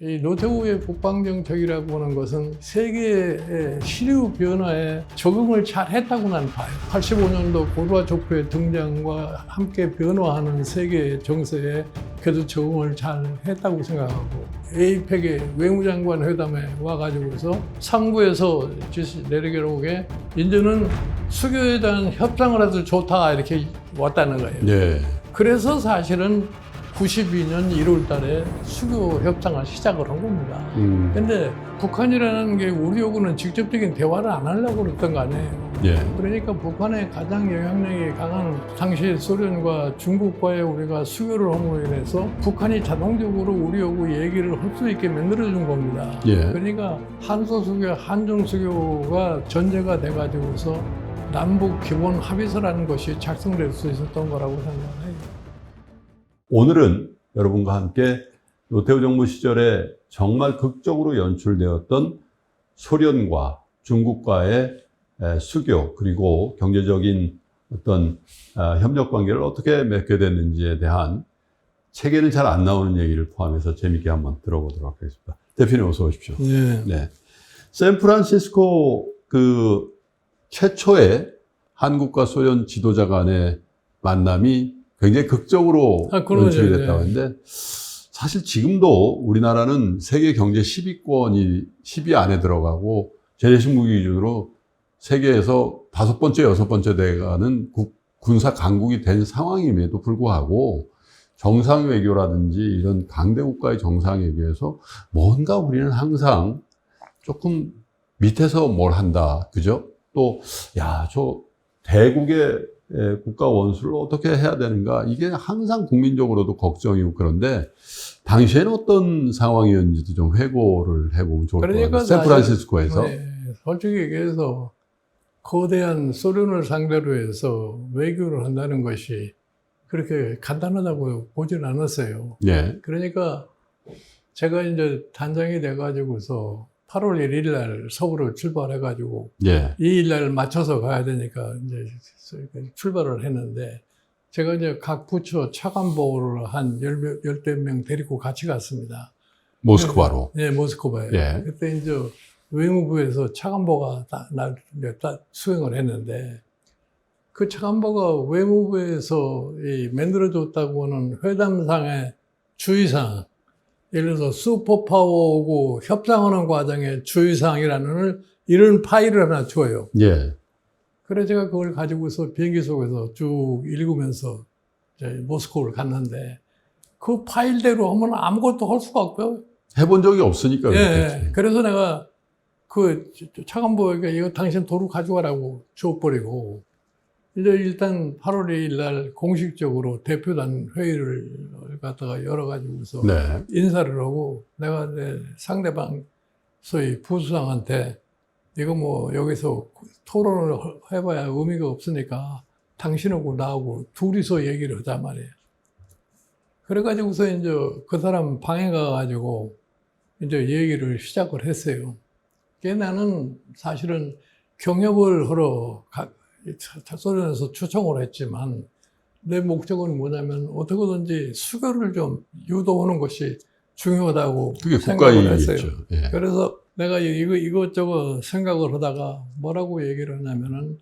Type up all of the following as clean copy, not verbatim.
이 노태우의 북방정책이라고 하는 것은 세계의 시류 변화에 적응을 잘 했다고 난 봐요. 85년도 고르바초프의 등장과 함께 변화하는 세계 정세에 그래도 적응을 잘 했다고 생각하고, 에이펙의 외무장관 회담에 와가지고서 상부에서 내리게 이제는 수교에 대한 협상을 해도 좋다 이렇게 왔다는 거예요. 네. 그래서 사실은 92년 1월 달에 수교 협상을 시작을 한 겁니다. 근데 북한이라는 게 우리하고는 직접적인 대화를 안 하려고 그랬던 거 아니에요. 예. 그러니까 북한의 가장 영향력이 강한 당시 소련과 중국과의 우리가 수교를 함으로 인해서 북한이 자동적으로 우리하고 얘기를 할 수 있게 만들어준 겁니다. 예. 그러니까 한소수교, 한중수교가 전제가 돼가지고서 남북 기본 합의서라는 것이 작성될 수 있었던 거라고 생각해요. 오늘은 여러분과 함께 노태우 정부 시절에 정말 극적으로 연출되었던 소련과 중국과의 수교, 그리고 경제적인 어떤 협력 관계를 어떻게 맺게 됐는지에 대한 체계는 잘 안 나오는 얘기를 포함해서 재미있게 한번 들어보도록 하겠습니다. 대표님 어서 오십시오. 네. 네. 샌프란시스코 그 최초의 한국과 소련 지도자 간의 만남이 굉장히 극적으로 연출이 됐다고 하는데, 사실 지금도 우리나라는 세계 경제 10위권이 10위 안에 들어가고 재래식무기 기준으로 세계에서 5번째, 6번째 돼가는 군사 강국이 된 상황임에도 불구하고 정상 외교라든지 이런 강대 국가의 정상 외교에서 뭔가 우리는 항상 조금 밑에서 뭘 한다, 그죠? 또 저 대국의 국가 원수를 어떻게 해야 되는가, 이게 항상 국민적으로도 걱정이고. 그런데 당시에는 어떤 상황이었는지도 좀 회고를 해보면 좋을 것 같아요. 샌프란시스코에서. 네, 솔직히 얘기해서 거대한 소련을 상대로 해서 외교를 한다는 것이 그렇게 간단하다고 보지는 않았어요. 예. 그러니까 제가 이제 단장이 돼가지고서 8월 1일 날 서울을 출발해가지고 예. 2일 날 맞춰서 가야 되니까 이제 출발을 했는데, 제가 이제 각 부처 차관보를 한 10몇 명 데리고 같이 갔습니다. 모스크바로. 네, 모스크바에. 예. 그때 이제 외무부에서 차관보가 날 수행을 했는데, 그 차관보가 외무부에서 만들어줬다고 하는 회담상의 주의사항, 예를 들어서 슈퍼파워하고 협상하는 과정의 주의사항이라는 이런 파일을 하나 줘요. 예. 그래서 제가 그걸 가지고서 비행기 속에서 쭉 읽으면서 이제 모스크바를 갔는데, 그 파일대로 하면 아무것도 할 수가 없고요. 해본 적이 없으니까 그렇겠지. 예. 그래서 내가 그 차관보에게 이거 당신 도로 가져가라고 줘버리고, 이제 일단 8월 2일 날 공식적으로 대표단 회의를 갖다가 열어가지고서 네. 인사를 하고, 내가 이제 상대방 소위 부수장한테 이거 뭐 여기서 토론을 해봐야 의미가 없으니까 당신하고 나하고 둘이서 얘기를 하자 말이에요. 그래가지고서 이제 그 사람 방에 가가지고 이제 얘기를 시작을 했어요. 나는 사실은 경협을 하러 소련에서 초청을 했지만, 내 목적은 뭐냐면 어떻게든지 수교를 좀 유도하는 것이 중요하다고 그게 생각을 했어요. 국가이익이죠. 예. 그래서 내가 이것저것 생각을 하다가 뭐라고 얘기를 하냐면은,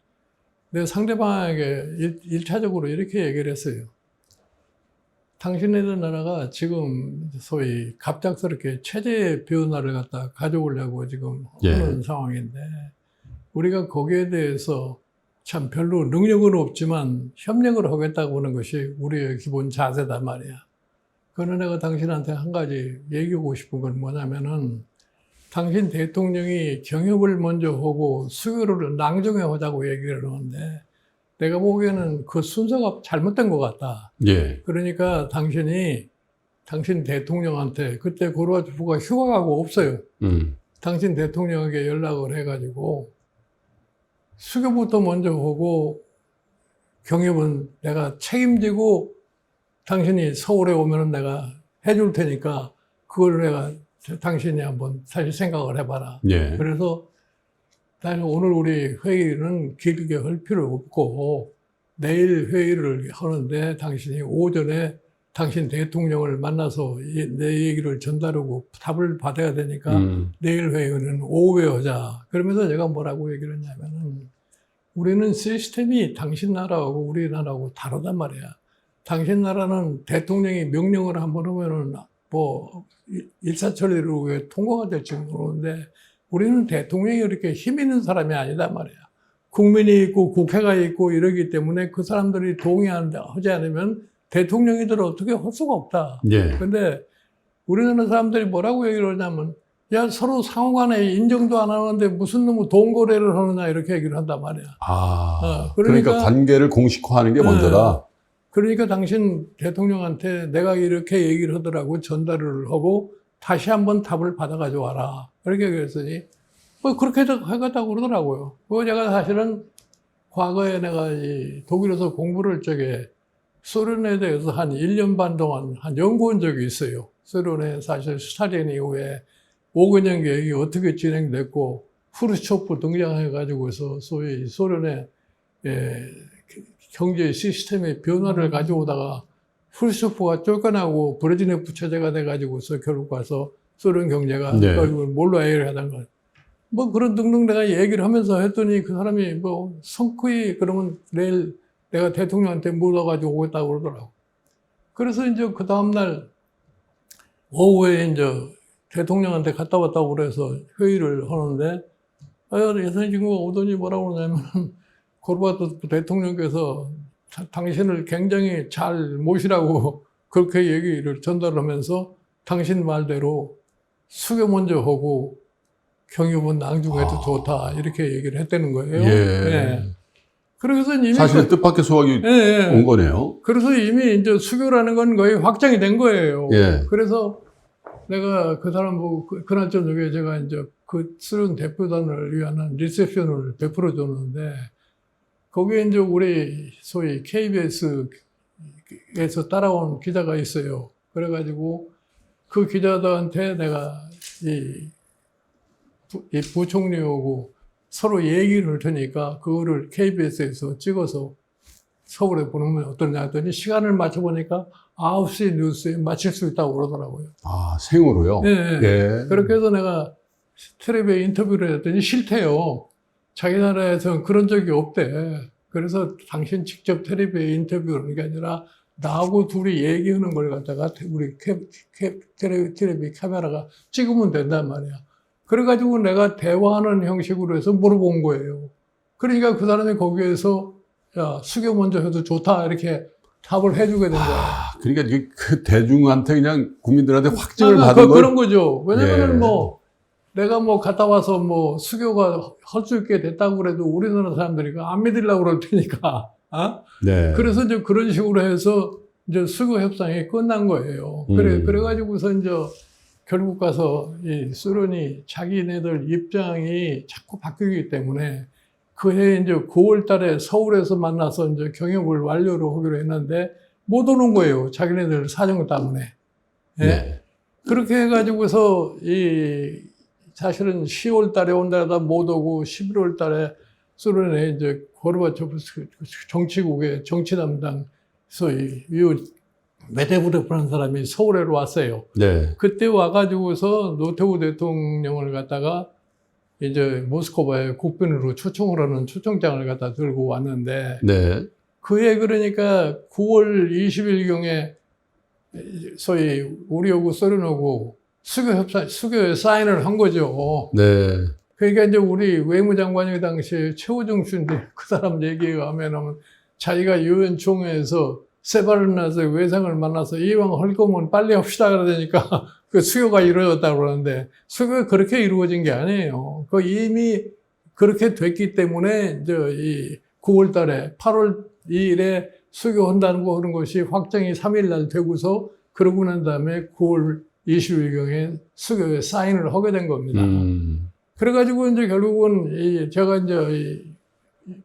내 상대방에게 1차적으로 이렇게 얘기를 했어요. 당신네들 나라가 지금 소위 갑작스럽게 체제 변화를 갖다 가져오려고 지금 하는 상황인데, 우리가 거기에 대해서 참 별로 능력은 없지만 협력을 하겠다고 하는 것이 우리의 기본 자세다 말이야. 그러나 내가 당신한테 한 가지 얘기하고 싶은 건 뭐냐면은, 당신 대통령이 경협을 먼저 하고 수교를 낭정해 하자고 얘기를 하는데, 내가 보기에는 그 순서가 잘못된 것 같다. 예. 그러니까 당신 대통령한테, 그때 고르바초프가 휴가 가고 없어요. 당신 대통령에게 연락을 해가지고 수교부터 먼저 하고 경협은 내가 책임지고 당신이 서울에 오면은 내가 해줄 테니까 그걸 내가 당신이 한번 다시 생각을 해봐라. 예. 그래서 사실 오늘 우리 회의는 길게 할 필요 없고 내일 회의를 하는데 당신이 오전에 당신 대통령을 만나서 내 얘기를 전달하고 답을 받아야 되니까 내일 회의는 오후에 하자. 그러면서 제가 뭐라고 얘기를 했냐면은 우리는 시스템이 당신 나라하고 우리나라하고 다르단 말이야. 당신 나라는 대통령이 명령을 한번 하면은 뭐 일사천리로 왜 통과가 될지 모르는데 우리는 대통령이 그렇게 힘 있는 사람이 아니단 말이야. 국민이 있고 국회가 있고 이러기 때문에 그 사람들이 동의하지 않으면 대통령이들 어떻게 할 수가 없다. 예. 근데 우리나라 사람들이 뭐라고 얘기를 하냐면 야 서로 상호간에 인정도 안 하는데 무슨 놈의 돈 거래를 하느냐 이렇게 얘기를 한단 말이야. 그러니까 관계를 공식화하는 게 먼저다. 그러니까 당신 대통령한테 내가 이렇게 얘기를 하더라고 전달을 하고 다시 한번 답을 받아가지고 와라. 그렇게 얘기했더니 뭐 그렇게 해갔다고 그러더라고요. 그거 제가 사실은 과거에 내가 이 독일에서 공부를 할 적에 소련에 대해서 한 1년 반 동안 한 연구한 적이 있어요. 소련에 사실 스탈린 이후에 5개년 계획이 어떻게 진행됐고 후르츠초프 등장해가지고서 소위 소련의 경제 시스템의 변화를 가져오다가 후르츠초프가 쫓겨나고 브레즈네프 체제가 돼가지고서 결국 와서 소련 경제가 결국은 몰라야를 하던 것. 뭐 그런 등등 내가 얘기를 하면서 했더니 그 사람이 뭐 성크이 그러면 내일 내가 대통령한테 물어가지고 오겠다고 그러더라고. 그래서 이제 그 다음날 오후에 이제 대통령한테 갔다 왔다고 그래서 회의를 하는데, 예선이 친구가 오더니 뭐라고 그러냐면, 고르바초프 대통령께서 당신을 굉장히 잘 모시라고 그렇게 얘기를 전달하면서 당신 말대로 수교 먼저 하고 경유분 낭중해도 좋다. 이렇게 얘기를 했다는 거예요. 예. 그래서 이미 사실은 뜻밖의 소각이 온 거네요. 그래서 이미 이제 수교라는 건 거의 확정이 된 거예요. 그래서 내가 그 사람 보고 그날 저녁에 제가 이제 그 수련 대표단을 위한 한 리셉션을 베풀어 줬는데 거기에 이제 우리 소위 KBS에서 따라온 기자가 있어요. 그래가지고 그 기자들한테 내가 이 부총리하고 서로 얘기를 할 테니까 그거를 KBS에서 찍어서 서울에 보내면 어떠냐 했더니 시간을 맞춰보니까 9시 뉴스에 마칠 수 있다고 그러더라고요. 생으로요? 네. 그렇게 해서 내가 텔레비에 인터뷰를 했더니 싫대요. 자기 나라에서는 그런 적이 없대. 그래서 당신 직접 텔레비에 인터뷰하는 게 아니라 나하고 둘이 얘기하는 걸 갖다가 우리 텔레비 카메라가 찍으면 된단 말이야. 그래가지고 내가 대화하는 형식으로 해서 물어본 거예요. 그러니까 그 사람이 거기에서 야, 수교 먼저 해도 좋다. 이렇게 답을 해주게 된 거야. 그러니까 그 대중한테 그냥 국민들한테 확증을 받은 거 그런 거죠. 왜냐면은 뭐 내가 뭐 갔다 와서 뭐 수교가 할 수 있게 됐다고 그래도 우리나라 사람들이 안 믿으려고 그럴 테니까. 그래서 이제 그런 식으로 해서 이제 수교 협상이 끝난 거예요. 그래가지고서 이제 결국 가서 이 소련이 자기네들 입장이 자꾸 바뀌기 때문에 그해 이제 9월 달에 서울에서 만나서 이제 경협을 완료로 하기로 했는데 못 오는 거예요. 자기네들 사정 때문에. 그렇게 해가지고서 사실은 10월 달에 온다다 못 오고 11월 달에 소련에 이제 고르바초프 정치국의 정치 담당 소위 메데브레프라는 사람이 서울에 왔어요. 그때 와가지고서 노태우 대통령을 갖다가 이제 모스크바에 국빈으로 초청을 하는 초청장을 갖다 들고 왔는데 그해 그러니까 9월 20일경에 소위 우리하고 소련하고 수교에 사인을 한 거죠. 그러니까 이제 우리 외무장관이 당시에 최호중 씨인데 그 사람 얘기하면 자기가 유엔 총회에서 세바르나스의 외상을 만나서 이왕 할 거면 빨리 합시다 그러니까 그 수교가 이루어졌다고 그러는데 수교가 그렇게 이루어진 게 아니에요. 그 이미 그렇게 됐기 때문에 이제 이 9월 달에 8월 2일에 수교한다는 거 하는 것이 확정이 3일 날 되고서 그러고 난 다음에 9월 20일경에 수교에 사인을 하게 된 겁니다. 그래가지고 이제 결국은 제가 이제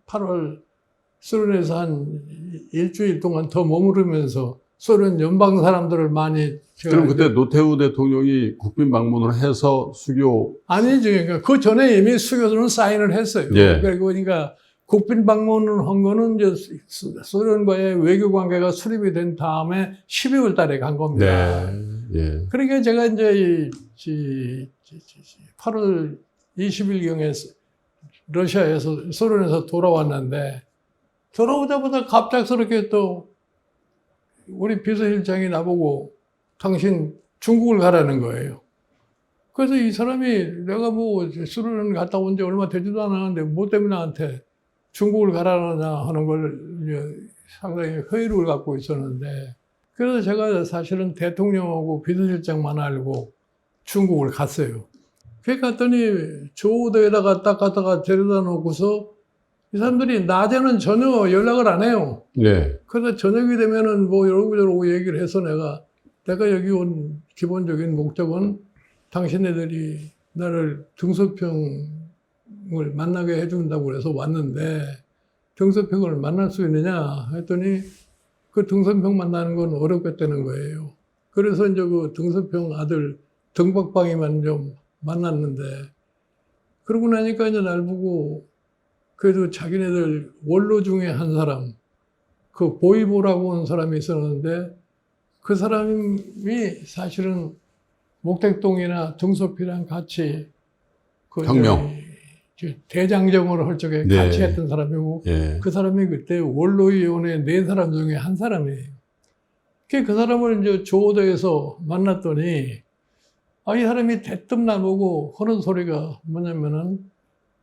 8월 소련에서 한 일주일 동안 더 머무르면서 소련 연방 사람들을 많이 그럼 그때 노태우 대통령이 국빈 방문을 해서 수교 아니죠. 그러니까 그 전에 이미 수교는 사인을 했어요. 그러니까 국빈 방문을 한 거는 이제 소련과의 외교 관계가 수립이 된 다음에 12월 달에 간 겁니다. 네. 예. 그러니까 제가 이제 8월 20일경에 러시아에서, 소련에서 돌아왔는데, 돌아오자마자 갑작스럽게 또 우리 비서실장이 나보고 당신 중국을 가라는 거예요. 그래서 이 사람이 내가 뭐 소련 갔다 온 지 얼마 되지도 않았는데 뭐 때문에 나한테 중국을 가라느냐 하는 걸 상당히 회의를 갖고 있었는데, 그래서 제가 사실은 대통령하고 비서실장만 알고 중국을 갔어요. 그래 갔더니 조호대에다가 딱 갖다가 데려다 놓고서 이 사람들이 낮에는 전혀 연락을 안 해요. 네. 그래서 저녁이 되면은 뭐 이러고 얘기를 해서 내가 여기 온 기본적인 목적은 당신네들이 나를 등소평을 만나게 해준다고 그래서 왔는데 등소평을 만날 수 있느냐 했더니 그 등소평 만나는 건 어렵겠다는 거예요. 그래서 이제 그 등소평 아들 등박방이만 좀 만났는데, 그러고 나니까 이제 날 보고 그래도 자기네들 원로 중에 한 사람, 그 보이보라고 온 사람이 있었는데 그 사람이 사실은 목택동이나 등소피랑 같이 그 혁명. 대장정을 할 적에 네. 같이 했던 사람이고, 예. 그 사람이 그때 원로위원회 4사람 중에 한 사람이에요. 그 사람을 이제 조호대에서 만났더니 이 사람이 대뜸 나보고 하는 소리가 뭐냐면은,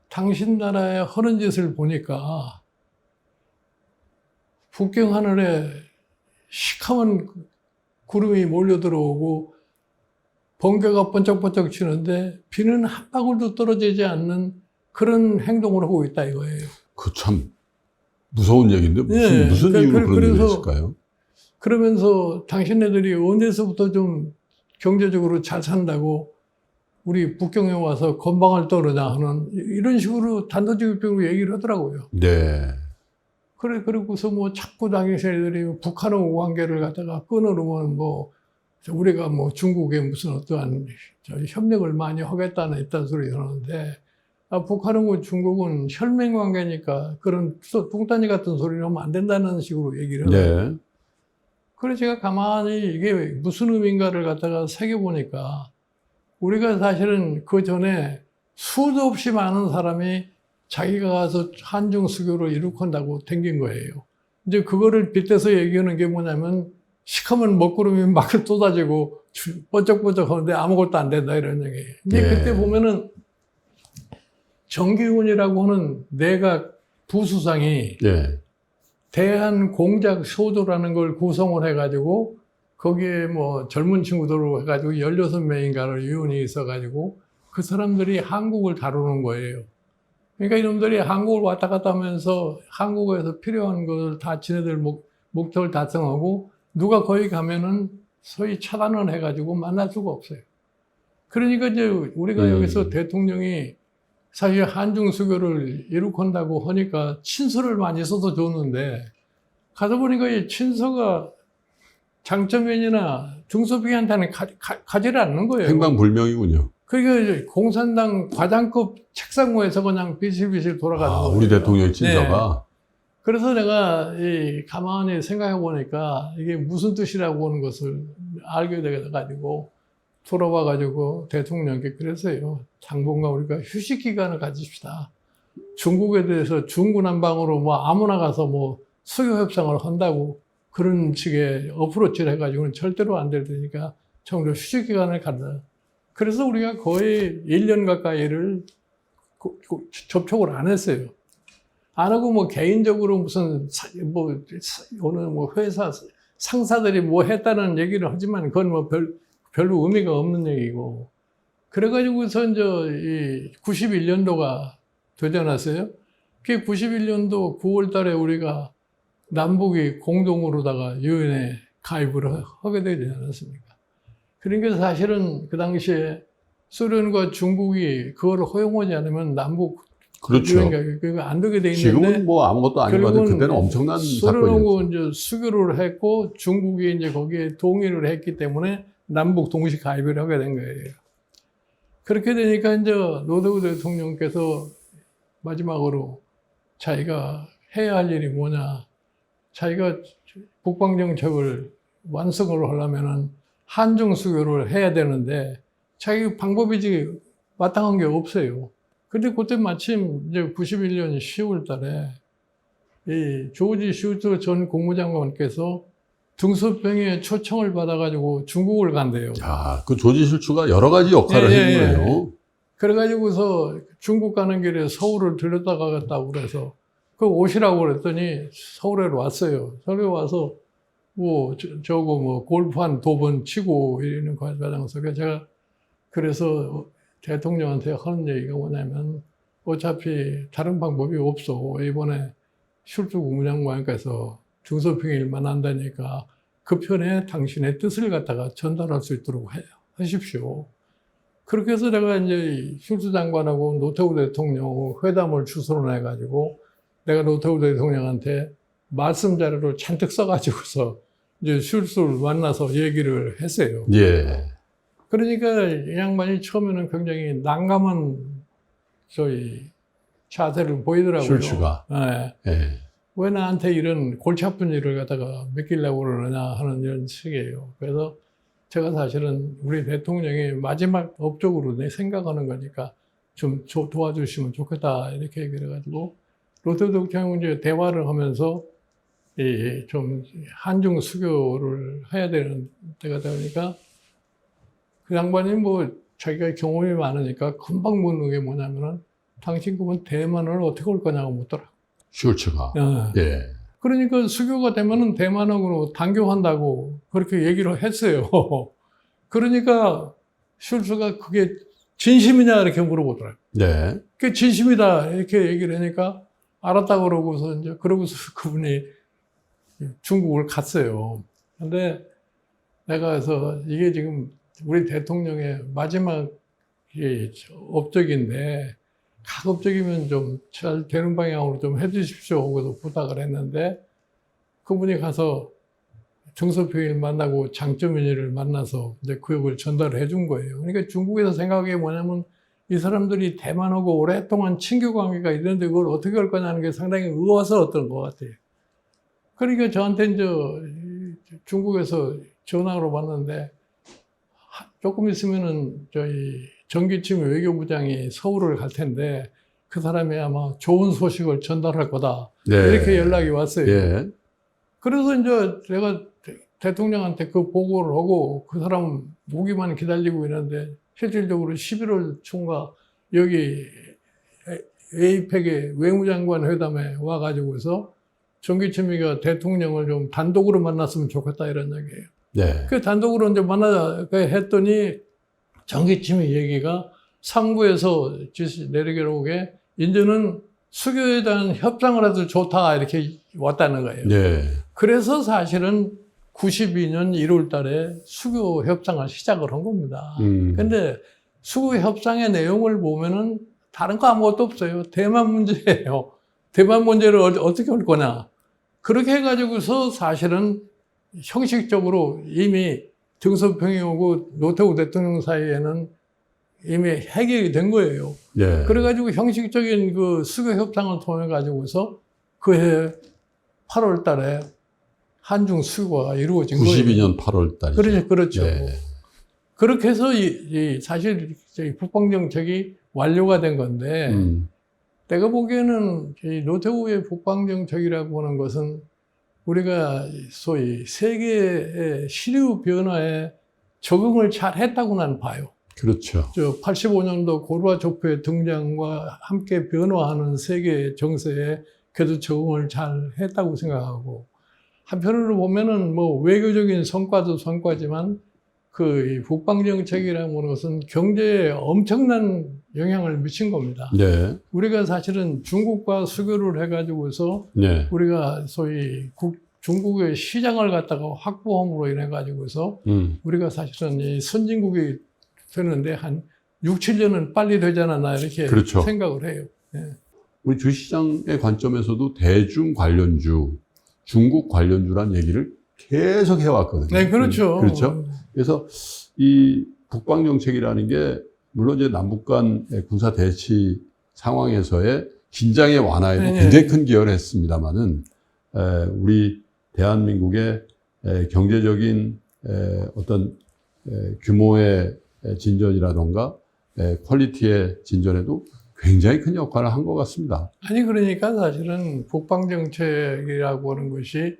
당신 나라의 하는 짓을 보니까 북경 하늘에 시커먼 구름이 몰려 들어오고 번개가 번쩍번쩍 치는데 비는 한 방울도 떨어지지 않는 그런 행동을 하고 있다 이거예요. 그 참 무서운 얘기인데 무슨 이유로 그런 얘기를 했을까요? 그러면서 당신네들이 언제서부터 좀 경제적으로 잘 산다고 우리 북경에 와서 건방을 떠느냐 하는 이런 식으로 단도직입적으로 얘기를 하더라고요. 네. 그러고서 뭐 자꾸 당신네들이 북한하고 관계를 갖다가 끊어놓으면 뭐 우리가 뭐 중국에 무슨 어떠한 협력을 많이 하겠다는 이딴 소리 하는데, 북한하고 중국은 혈맹 관계니까 그런 뚱딴지 같은 소리를 하면 안 된다는 식으로 얘기를 해요. 네. 그래서 제가 가만히 이게 무슨 의미인가를 갖다가 새겨보니까, 우리가 사실은 그 전에 수도 없이 많은 사람이 자기가 가서 한중 수교를 이룩한다고 댕긴 거예요. 이제 그거를 빗대서 얘기하는 게 뭐냐면, 시커먼 먹구름이 막 쏟아지고 번쩍번쩍 하는데 아무것도 안 된다 이런 얘기예요. 근데 네. 그때 보면은 정기훈이라고 하는 내각 부수상이 네. 대한공작소조라는 걸 구성을 해가지고 거기에 뭐 젊은 친구들로 해가지고 16명인가를 위원이 있어가지고 그 사람들이 한국을 다루는 거예요. 그러니까 이놈들이 한국을 왔다 갔다 하면서 한국에서 필요한 것을 다 지네들 목적을 달성하고, 누가 거기 가면은 소위 차단을 해가지고 만날 수가 없어요. 그러니까 이제 우리가 여기서 대통령이 사실 한중 수교를 이룩한다고 하니까 친서를 많이 써서 줬는데, 가서 보니까 이 친서가 장점면이나 등소평한테는 가지를 않는 거예요. 행방불명이군요. 그러니까 이제 공산당 과장급 책상모에서 그냥 비실비실 돌아가는 거예요. 우리 대통령 친서가. 그래서 내가 가만히 생각해 보니까 이게 무슨 뜻이라고 하는 것을 알게 돼가지고 돌아와가지고 대통령께 그랬어요. 당분간 우리가 휴식 기간을 가집시다. 중국에 대해서 중구난방으로 뭐 아무나 가서 뭐 수교 협상을 한다고 그런 식의 어프로치를 해가지고는 절대로 안 될 테니까 정도 휴식 기간을 갖다. 그래서 우리가 거의 1년 가까이를 접촉을 안 했어요. 안 하고 뭐 개인적으로 무슨 어느 뭐 회사 상사들이 뭐 했다는 얘기를 하지만 그건 뭐 별로 의미가 없는 얘기고. 그래가지고서 이제 이 91년도가 되지 않았어요? 그 91년도 9월 달에 우리가 남북이 공동으로다가 유엔에 가입을 하게 되지 않았습니까? 그러니까 사실은 그 당시에 소련과 중국이 그걸 허용하지 않으면 남북 그렇죠. 그거 안 되게 돼 있는데, 지금은 뭐 아무것도 아니거든. 그때는 엄청난 소련하고 사건이었죠. 이제 수교를 했고 중국이 이제 거기에 동의를 했기 때문에 남북 동시 가입을 하게 된 거예요. 그렇게 되니까 이제 노태우 대통령께서 마지막으로 자기가 해야 할 일이 뭐냐. 자기가 국방정책을 완성을 하려면은 한중 수교를 해야 되는데 자기 방법이지 마땅한 게 없어요. 근데 그때 마침 이제 91년 10월 달에 이 조지 슈트 전 국무장관께서 등소평에 초청을 받아가지고 중국을 간대요. 야, 그 조지 슐츠가 여러 가지 역할을 했는 거예요. 그래가지고서 중국 가는 길에 서울을 들렸다가겠다고 그래서 그 오시라고 그랬더니 서울에 왔어요. 서울에 와서 뭐 저거 뭐 골프 한 2번 치고 이러는 과정에서 제가 그래서 대통령한테 하는 얘기가 뭐냐면 어차피 다른 방법이 없어. 이번에 슐츠 국무장관께서 중소평일 만난다니까 그 편에 당신의 뜻을 갖다가 전달할 수 있도록 하십시오. 그렇게 해서 내가 이제 슐츠 장관하고 노태우 대통령 회담을 주선을 해가지고 내가 노태우 대통령한테 말씀 자료를 잔뜩 써가지고서 이제 슐츠를 만나서 얘기를 했어요. 예. 그러니까 이 양반이 처음에는 굉장히 난감한 자세를 보이더라고요. 슐츠가. 네. 예. 왜 나한테 이런 골치 아픈 일을 갖다가 맡기려고 그러느냐 하는 이런 식이에요. 그래서 제가 사실은 우리 대통령이 마지막 업적으로 내 생각하는 거니까 좀 도와주시면 좋겠다 이렇게 얘기를 해가지고 노태우 대통령은 이제 대화를 하면서 좀 한중 수교를 해야 되는 때가 되니까 그 양반이 뭐 자기가 경험이 많으니까 금방 묻는 게 뭐냐면은 당신 그러면 대만을 어떻게 올 거냐고 묻더라. 슐츠가. 예. 그러니까 수교가 되면은 대만하고 단교한다고 그렇게 얘기를 했어요. 그러니까 슐츠가 그게 진심이냐 이렇게 물어보더라고요. 네. 그게 진심이다 이렇게 얘기를 하니까 알았다 그러고서 이제 그러고서 그분이 중국을 갔어요. 근데 내가 그래서 이게 지금 우리 대통령의 마지막 업적인데 가급적이면 좀 잘 되는 방향으로 좀 해주십시오. 그래서 부탁을 했는데 그분이 가서 정서표일 만나고 장점인이를 만나서 이제 그 욕을 전달을 해준 거예요. 그러니까 중국에서 생각한 게 뭐냐면 이 사람들이 대만하고 오랫동안 친교 관계가 있는데 그걸 어떻게 할 거냐는 게 상당히 의아스러웠던 것 같아요. 그러니까 저한테 이제 중국에서 전화로 왔는데 조금 있으면은 저희 정기침 외교부장이 서울을 갈 텐데 그 사람이 아마 좋은 소식을 전달할 거다. 네. 이렇게 연락이 왔어요. 예. 그래서 이제 내가 대통령한테 그 보고를 하고 그 사람 오기만 기다리고 있는데 실질적으로 11월 초인가 여기 에이펙의 외무장관 회담에 와가지고서 정기침이가 대통령을 좀 단독으로 만났으면 좋겠다 이런 얘기예요. 네. 그 단독으로 이제 만나자 했더니 정기침이 얘기가 상부에서 지시 내리게 이제는 수교에 대한 협상을 해도 좋다 이렇게 왔다는 거예요. 네. 그래서 사실은 92년 1월 달에 수교 협상을 시작을 한 겁니다. 근데 수교 협상의 내용을 보면은 다른 거 아무것도 없어요. 대만 문제예요. 대만 문제를 어떻게 할 거냐. 그렇게 해가지고서 사실은 형식적으로 이미 등소평이 오고 노태우 대통령 사이에는 이미 해결이 된 거예요. 네. 그래가지고 형식적인 그 수교 협상을 통해 가지고서 그해 8월 달에 한중 수교가 이루어진 거예요. 92년 8월 달이죠. 그렇죠. 네. 그렇게 해서 사실 북방정책이 완료가 된 건데 내가 보기에는 이 노태우의 북방정책이라고 하는 것은 우리가 소위 세계의 시류 변화에 적응을 잘 했다고 나는 봐요. 그렇죠. 85년도 고르바초프의 등장과 함께 변화하는 세계 정세에 그래도 적응을 잘 했다고 생각하고, 한편으로 보면은 뭐 외교적인 성과도 성과지만 그 북방정책이라는 것은 경제에 엄청난 영향을 미친 겁니다. 네. 우리가 사실은 중국과 수교를 해가지고서 네. 우리가 소위 중국의 시장을 갖다가 확보함으로 인해 가지고서 우리가 사실은 이 선진국이 되는데 한 6, 7년은 빨리 되지 않았나 이렇게 그렇죠. 생각을 해요. 네. 우리 주시장의 관점에서도 대중 관련주, 중국 관련주란 얘기를 계속 해왔거든요. 네, 그렇죠. 그렇죠. 그래서 이 북방 정책이라는 게 물론 이제 남북 간의 군사 대치 상황에서의 긴장의 완화에도 네. 굉장히 큰 기여를 했습니다만은 우리 대한민국의 경제적인 어떤 규모의 진전이라던가 퀄리티의 진전에도 굉장히 큰 역할을 한 것 같습니다. 아니 그러니까 사실은 북방정책이라고 하는 것이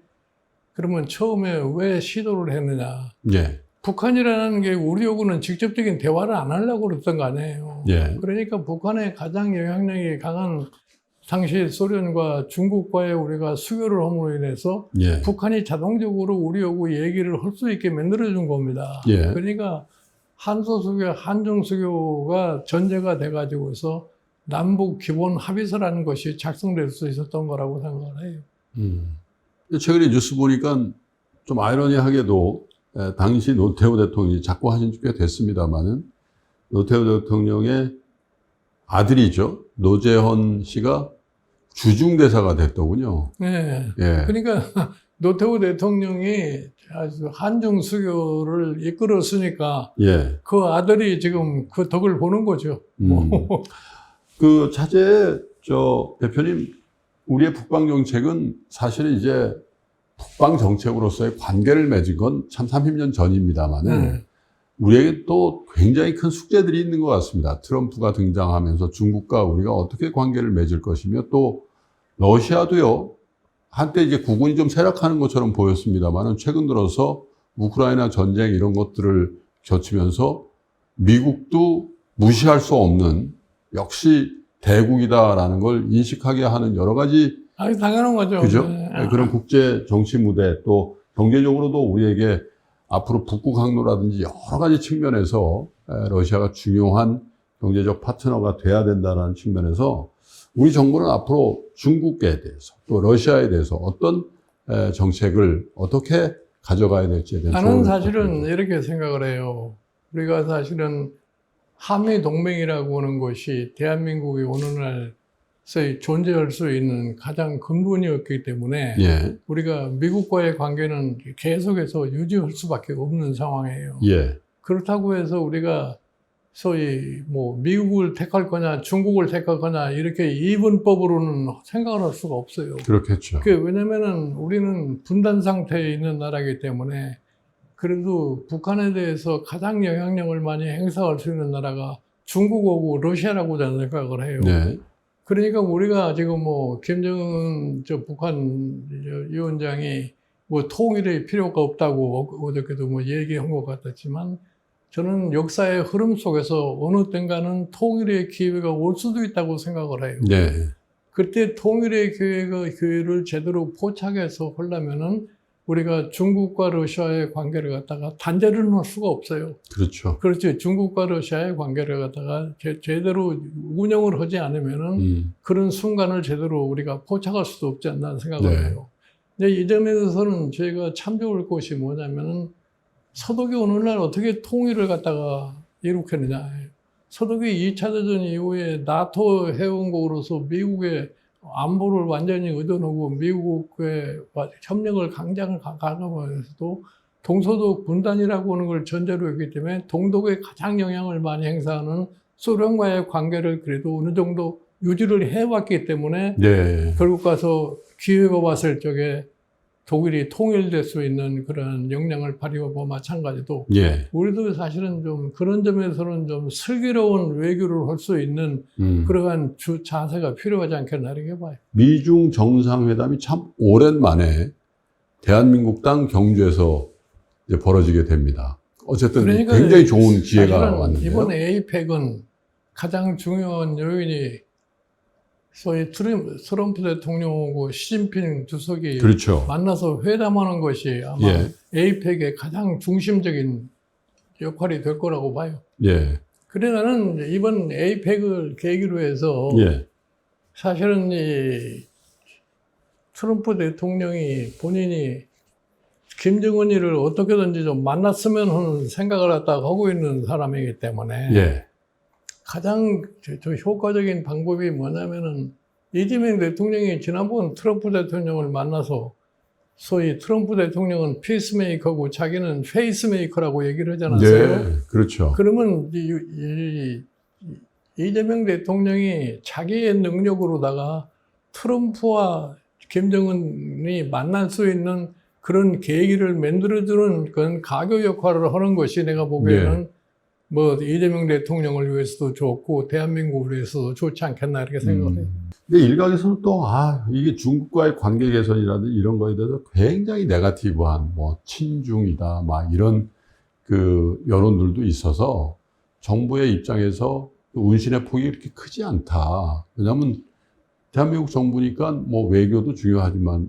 그러면 처음에 왜 시도를 했느냐. 예, 북한이라는 게 우리하고는 직접적인 대화를 안 하려고 그랬던 거 아니에요. 예, 그러니까 북한의 가장 영향력이 강한 당시 소련과 중국과의 우리가 수교를 함으로 인해서 예, 북한이 자동적으로 우리하고 얘기를 할 수 있게 만들어준 겁니다. 예. 그러니까 한소수교, 한중수교가 전제가 돼가지고서 남북 기본 합의서라는 것이 작성될 수 있었던 거라고 생각을 해요. 최근에 뉴스 보니까 좀 아이러니하게도 당시 노태우 대통령이 자꾸 하신 지 꽤 됐습니다만은 노태우 대통령의 아들이죠. 노재헌 씨가 주중대사가 됐더군요. 네. 예. 그러니까 노태우 대통령이 아주 한중수교를 이끌었으니까 예. 그 아들이 지금 그 덕을 보는 거죠. 그 차제 대표님, 우리의 북방 정책은 사실은 이제 북방 정책으로서의 관계를 맺은 건 참 30년 전입니다만은 우리에게 또 굉장히 큰 숙제들이 있는 것 같습니다. 트럼프가 등장하면서 중국과 우리가 어떻게 관계를 맺을 것이며 또 러시아도요. 한때 이제 국군이 좀 쇠락하는 것처럼 보였습니다만은 최근 들어서 우크라이나 전쟁 이런 것들을 거치면서 미국도 무시할 수 없는 역시 대국이다라는 걸 인식하게 하는 여러 가지 아니, 당연한 거죠. 그죠? 네. 그런 국제 정치 무대 또 경제적으로도 우리에게 앞으로 북극 항로라든지 여러 가지 측면에서 러시아가 중요한 경제적 파트너가 돼야 된다는 측면에서 우리 정부는 앞으로 중국에 대해서 또 러시아에 대해서 어떤 정책을 어떻게 가져가야 될지에 대한 나는 조언을 사실은 부탁드립니다. 이렇게 생각을 해요. 우리가 사실은 한미 동맹이라고 하는 것이 대한민국이 오늘날 존재할 수 있는 가장 근본이었기 때문에 예, 우리가 미국과의 관계는 계속해서 유지할 수밖에 없는 상황이에요. 예, 그렇다고 해서 우리가 소위 뭐 미국을 택할 거냐 중국을 택할 거냐 이렇게 이분법으로는 생각을 할 수가 없어요. 그렇겠죠. 왜냐면은 우리는 분단 상태에 있는 나라이기 때문에 그래도 북한에 대해서 가장 영향력을 많이 행사할 수 있는 나라가 중국하고 러시아라고 저는 생각을 해요. 네, 그러니까 우리가 지금 뭐 김정은 북한 위원장이 뭐 통일의 필요가 없다고 어저께도 뭐 얘기한 것 같았지만 저는 역사의 흐름 속에서 어느 땐가는 통일의 기회가 올 수도 있다고 생각을 해요. 네, 그때 통일의 기회를 제대로 포착해서 하려면은 우리가 중국과 러시아의 관계를 갖다가 단절을 할 수가 없어요. 그렇죠. 그렇죠. 중국과 러시아의 관계를 갖다가 제대로 운영을 하지 않으면은 그런 순간을 제대로 우리가 포착할 수도 없지 않나 생각을 네. 해요. 근데 이 점에서는 저희가 참 좋을 것이 뭐냐면은 서독이 오늘날 어떻게 통일을 갖다가 이룩했느냐. 서독이 2차 대전 이후에 나토 회원국으로서 미국의 안보를 완전히 의존하고 미국의 협력을 강화하면서도 동서독 분단이라고 하는 걸 전제로 했기 때문에 동독에 가장 영향을 많이 행사하는 소련과의 관계를 그래도 어느 정도 유지를 해왔기 때문에 네, 결국 가서 기회가 왔을 적에 독일이 통일될 수 있는 그런 역량을 발휘하고 마찬가지도 예, 우리도 사실은 좀 그런 점에서는 좀 슬기로운 외교를 할 수 있는 그러한 자세가 필요하지 않겠나 이렇게 봐요. 미중 정상회담이 참 오랜만에 대한민국 땅 경주에서 이제 벌어지게 됩니다. 어쨌든 그러니까 굉장히 좋은 기회가 사실은 왔는데요. 이번 에이펙은 가장 중요한 요인이 소위 트럼프 대통령하고 시진핑 주석이 그렇죠. 만나서 회담하는 것이 아마 예. 에이펙의 가장 중심적인 역할이 될 거라고 봐요. 예, 그래 나는 이번 에이펙을 계기로 해서 예, 사실은 이 트럼프 대통령이 본인이 김정은이를 어떻게든지 좀 만났으면 하는 생각을 갖다가 하고 있는 사람이기 때문에 예, 가장 효과적인 방법이 뭐냐면은 이재명 대통령이 지난번 트럼프 대통령을 만나서 소위 트럼프 대통령은 피스메이커고 자기는 페이스메이커라고 얘기를 하지 않았어요? 네, 그렇죠. 그러면 이재명 대통령이 자기의 능력으로다가 트럼프와 김정은이 만날 수 있는 그런 계기를 만들어주는 그런 가교 역할을 하는 것이 내가 보기에는 뭐 이재명 대통령을 위해서도 좋고 대한민국을 위해서도 좋지 않겠나 이렇게 생각을 해요. 근데 일각에서는 또, 이게 중국과의 관계 개선이라든지 이런 거에 대해서 굉장히 네거티브한, 뭐, 친중이다, 막 이런 그 여론들도 있어서 정부의 입장에서 운신의 폭이 그렇게 크지 않다. 왜냐하면 대한민국 정부니까 뭐 외교도 중요하지만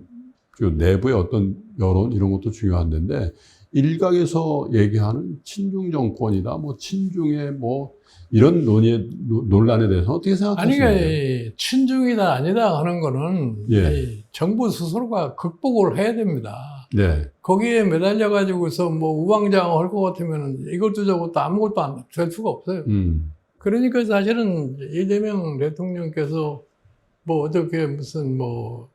그 내부의 어떤 여론 이런 것도 중요한데 일각에서 얘기하는 친중 정권이다, 뭐 친중의 뭐 이런 논란에 대해서 어떻게 생각하세요? 아니, 친중이다 아니다 하는 거는 정부 스스로가 극복을 해야 됩니다. 네. 거기에 매달려 가지고서 뭐 우왕좌왕 할 것 같으면 이것도 저것도 아무것도 안 될 수가 없어요. 그러니까 사실은 이재명 대통령께서 뭐 어떻게 무슨 뭐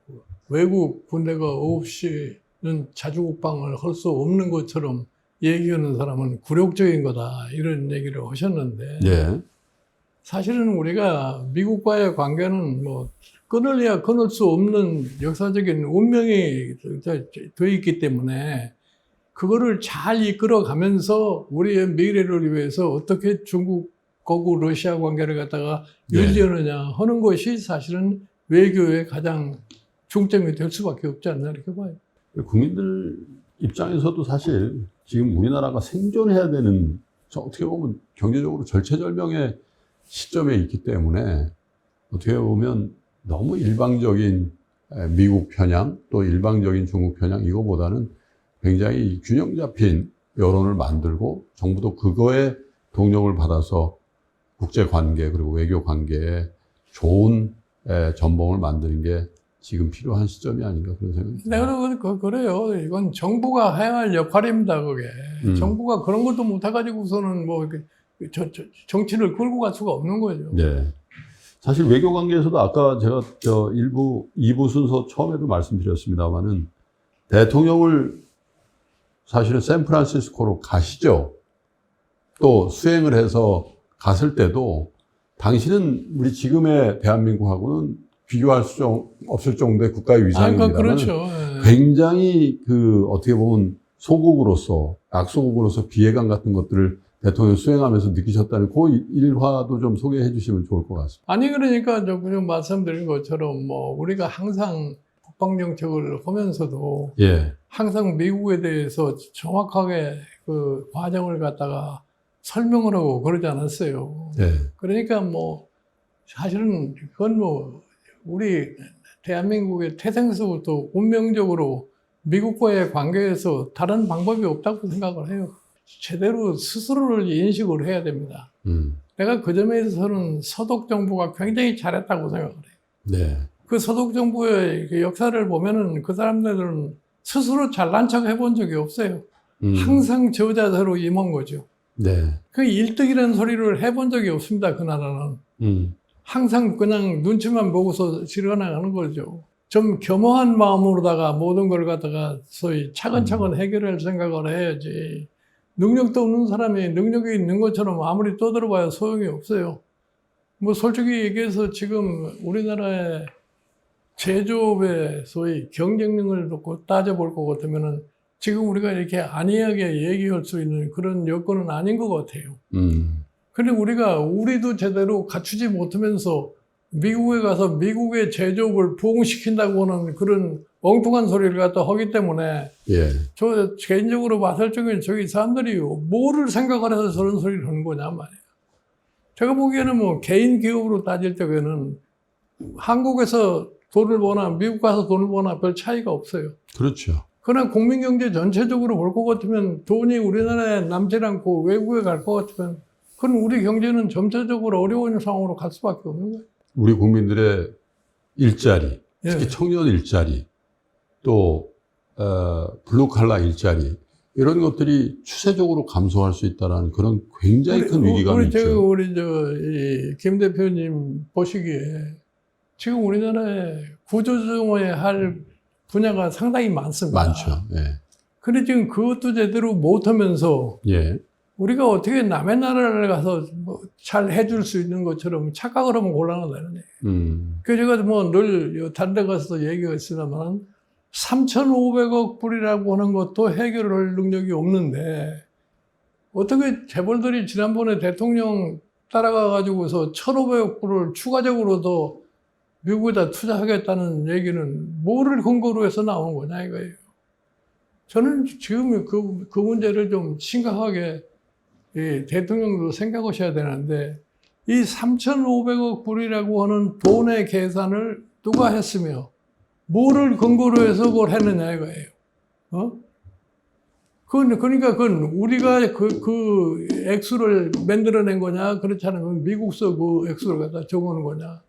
외국 군대가 없이는 자주국방을 할 수 없는 것처럼 얘기하는 사람은 굴욕적인 거다 이런 얘기를 하셨는데 사실은 우리가 미국과의 관계는 뭐 끊을래야 끊을 수 없는 역사적인 운명이 돼 있기 때문에 그거를 잘 이끌어가면서 우리의 미래를 위해서 어떻게 중국하고 러시아 관계를 갖다가 유지하느냐 하는 것이 사실은 외교의 가장 중점이 될 수밖에 없지 않나 이렇게 봐요. 국민들 입장에서도 사실 지금 우리나라가 생존해야 되는 어떻게 보면 경제적으로 절체절명의 시점에 있기 때문에 어떻게 보면 너무 일방적인 미국 편향 또 일방적인 중국 편향 이거보다는 굉장히 균형 잡힌 여론을 만들고 정부도 그거에 동력을 받아서 국제관계 그리고 외교관계에 좋은 전봉을 만드는 게 지금 필요한 시점이 아닌가 그런 생각이 듭니다. 내가 그래요. 이건 정부가 해야 할 역할입니다. 그게 정부가 그런 것도 못 해가지고서는 뭐 정치를 끌고 갈 수가 없는 거죠. 네. 사실 외교 관계에서도 아까 제가 2부 순서 처음에도 말씀드렸습니다만은 대통령을 사실은 샌프란시스코로 가시죠. 또 수행을 해서 갔을 때도 당신은 우리 지금의 대한민국하고는 비교할 수 없을 정도의 국가의 위상입니다만 그렇죠. 굉장히 어떻게 보면 소국으로서 약소국으로서 비애감 같은 것들을 대통령 수행하면서 느끼셨다는 그 일화도 좀 소개해 주시면 좋을 것 같습니다. 아니 그러니까 좀 말씀드린 것처럼 뭐 우리가 항상 국방 정책을 하면서도 항상 미국에 대해서 정확하게 그 과정을 갖다가 설명을 하고 그러지 않았어요. 그러니까 뭐 사실은 그건 뭐 우리 대한민국의 태생서부터 운명적으로 미국과의 관계에서 다른 방법이 없다고 생각을 해요. 제대로 스스로를 인식을 해야 됩니다. 내가 그 점에 있어서는 서독 정부가 굉장히 잘했다고 생각을 해요. 그 서독 정부의 그 역사를 보면은 그 사람들은 스스로 잘난 척 해본 적이 없어요. 항상 저자세로 임한 거죠. 그 1등이라는 소리를 해본 적이 없습니다. 그 나라는. 항상 그냥 눈치만 보고서 지려나가는 거죠. 좀 겸허한 마음으로다가 모든 걸 갖다가 소위 차근차근 해결할 생각을 해야지. 능력도 없는 사람이 능력이 있는 것처럼 아무리 떠들어봐야 소용이 없어요. 뭐 솔직히 얘기해서 지금 우리나라의 제조업의 소위 경쟁력을 놓고 따져볼 것 같으면은 지금 우리가 이렇게 안이하게 얘기할 수 있는 그런 여건은 아닌 것 같아요. 근데 우리도 제대로 갖추지 못하면서 미국에 가서 미국의 제조업을 부흥시킨다고 하는 그런 엉뚱한 소리를 갖다 하기 때문에 저 개인적으로 봤을 적에 저기 사람들이 뭐를 생각을 해서 저런 소리를 하는 거냐 말이에요. 제가 보기에는 뭐 개인 기업으로 따질 적에는 한국에서 돈을 버나 미국 가서 돈을 버나 별 차이가 없어요. 그렇죠. 그러나 국민 경제 전체적으로 볼 것 같으면 돈이 우리나라에 남지 않고 외국에 갈 것 같으면 그건 우리 경제는 점차적으로 어려운 상황으로 갈 수밖에 없는 거예요. 우리 국민들의 일자리, 특히 청년 일자리, 또 블루칼라 일자리 이런 것들이 추세적으로 감소할 수 있다는 그런 굉장히 큰 위기감이 있죠. 우리 김 대표님 보시기에 지금 우리나라에 구조조정을 할 분야가 상당히 많습니다. 많죠. 근데 지금 그것도 제대로 못하면서 우리가 어떻게 남의 나라를 가서 뭐 잘 해줄 수 있는 것처럼 착각을 하면 곤란하다는 얘기예요. 그래서 제가 뭐 늘 다른 데 가서도 얘기가 있으나만 3,500억 불이라고 하는 것도 해결할 능력이 없는데 어떻게 재벌들이 지난번에 대통령 따라가 가지고서 1,500억 불을 추가적으로 더 미국에다 투자하겠다는 얘기는 뭐를 근거로 해서 나오는 거냐 이거예요. 저는 지금 그 문제를 좀 심각하게 대통령도 생각하셔야 되는데 이 3,500억 불이라고 하는 돈의 계산을 누가 했으며 뭐를 근거로 해서 그걸 했느냐 이거예요. 그러니까 그건 우리가 그 액수를 만들어낸 거냐 그렇지 않으면 미국서 그 액수를 갖다 적어놓은 거냐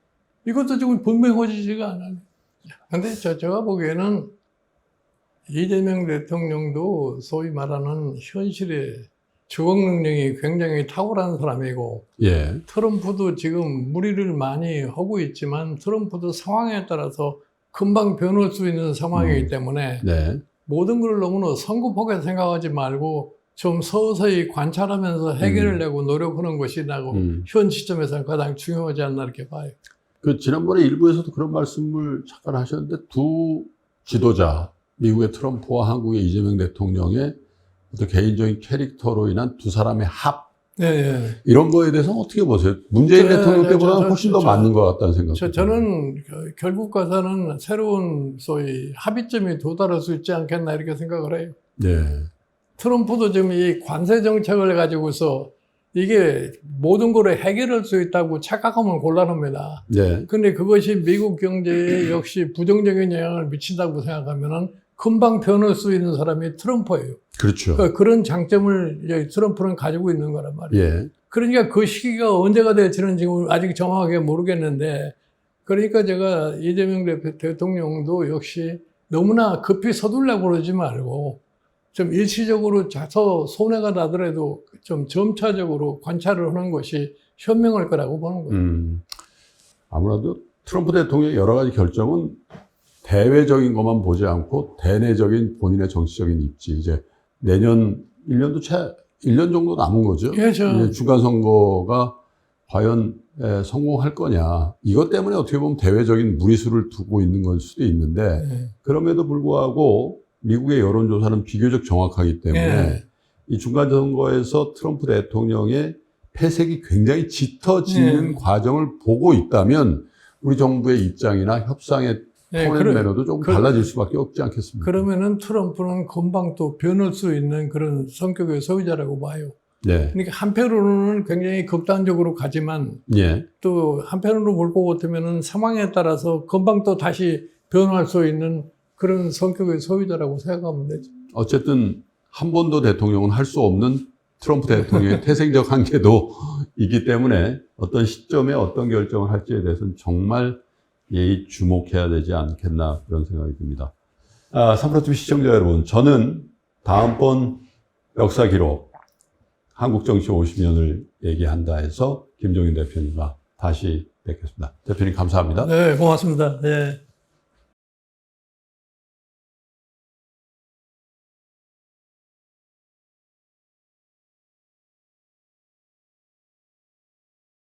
이것도 지금 분명해지지가 않아요. 근데 제가 보기에는 이재명 대통령도 소위 말하는 현실의 적응 능력이 굉장히 탁월한 사람이고, 예. 트럼프도 지금 무리를 많이 하고 있지만 트럼프도 상황에 따라서 금방 변할 수 있는 상황이기 때문에 네. 모든 걸 너무나 성급하게 생각하지 말고 좀 서서히 관찰하면서 해결을 내고 노력하는 것이 나고 현 시점에서는 가장 중요하지 않나 이렇게 봐요. 그 지난번에 일부에서도 그런 말씀을 잠깐 하셨는데 두 지도자, 미국의 트럼프와 한국의 이재명 대통령의 어떤 개인적인 캐릭터로 인한 두 사람의 합, 이런 거에 대해서 어떻게 보세요? 문재인 대통령 때보다는 훨씬 더 맞는 것 같다는 생각이 저는 결국 가서는 새로운 소위 합의점이 도달할 수 있지 않겠나 이렇게 생각을 해요. 네. 트럼프도 지금 이 관세 정책을 가지고서 이게 모든 거를 해결할 수 있다고 착각하면 곤란합니다. 네. 근데 그것이 미국 경제에 역시 부정적인 영향을 미친다고 생각하면은 금방 변할 수 있는 사람이 트럼프예요. 그렇죠. 그러니까 그런 장점을 트럼프는 가지고 있는 거란 말이에요. 예. 그러니까 그 시기가 언제가 될지는 지금 아직 정확하게 모르겠는데, 그러니까 제가 이재명 대통령도 역시 너무나 급히 서둘려고 그러지 말고 좀 일시적으로 손해가 나더라도 좀 점차적으로 관찰을 하는 것이 현명할 거라고 보는 거예요. 아무래도 트럼프 대통령의 여러 가지 결정은 대외적인 것만 보지 않고 대내적인 본인의 정치적인 입지, 이제 내년 1년 정도 남은 거죠. 그렇죠. 이제 중간선거가 과연 성공할 거냐. 이것 때문에 어떻게 보면 대외적인 무리수를 두고 있는 걸 수도 있는데, 그럼에도 불구하고 미국의 여론조사는 비교적 정확하기 때문에 이 중간선거에서 트럼프 대통령의 패색이 굉장히 짙어지는 과정을 보고 있다면 우리 정부의 입장이나 협상의 톤앤 매너도 조금 달라질 수밖에 없지 않겠습니까? 그러면은 트럼프는 금방 또 변할 수 있는 그런 성격의 소유자라고 봐요. 네. 그러니까 한편으로는 굉장히 극단적으로 가지만 또 한편으로 볼 것 같으면은 상황에 따라서 금방 또 다시 변할 수 있는 그런 성격의 소유자라고 생각하면 되죠. 어쨌든 한 번도 대통령은 할 수 없는 트럼프 대통령의 태생적 한계도 있기 때문에 어떤 시점에 어떤 결정을 할지에 대해서는 정말 예의 주목해야 되지 않겠나 그런 생각이 듭니다. 3프로TV 시청자 여러분, 저는 다음번 역사 기록 한국 정치 50년을 얘기한다 해서 김종인 대표님과 다시 뵙겠습니다. 대표님 감사합니다. 네, 고맙습니다. 네.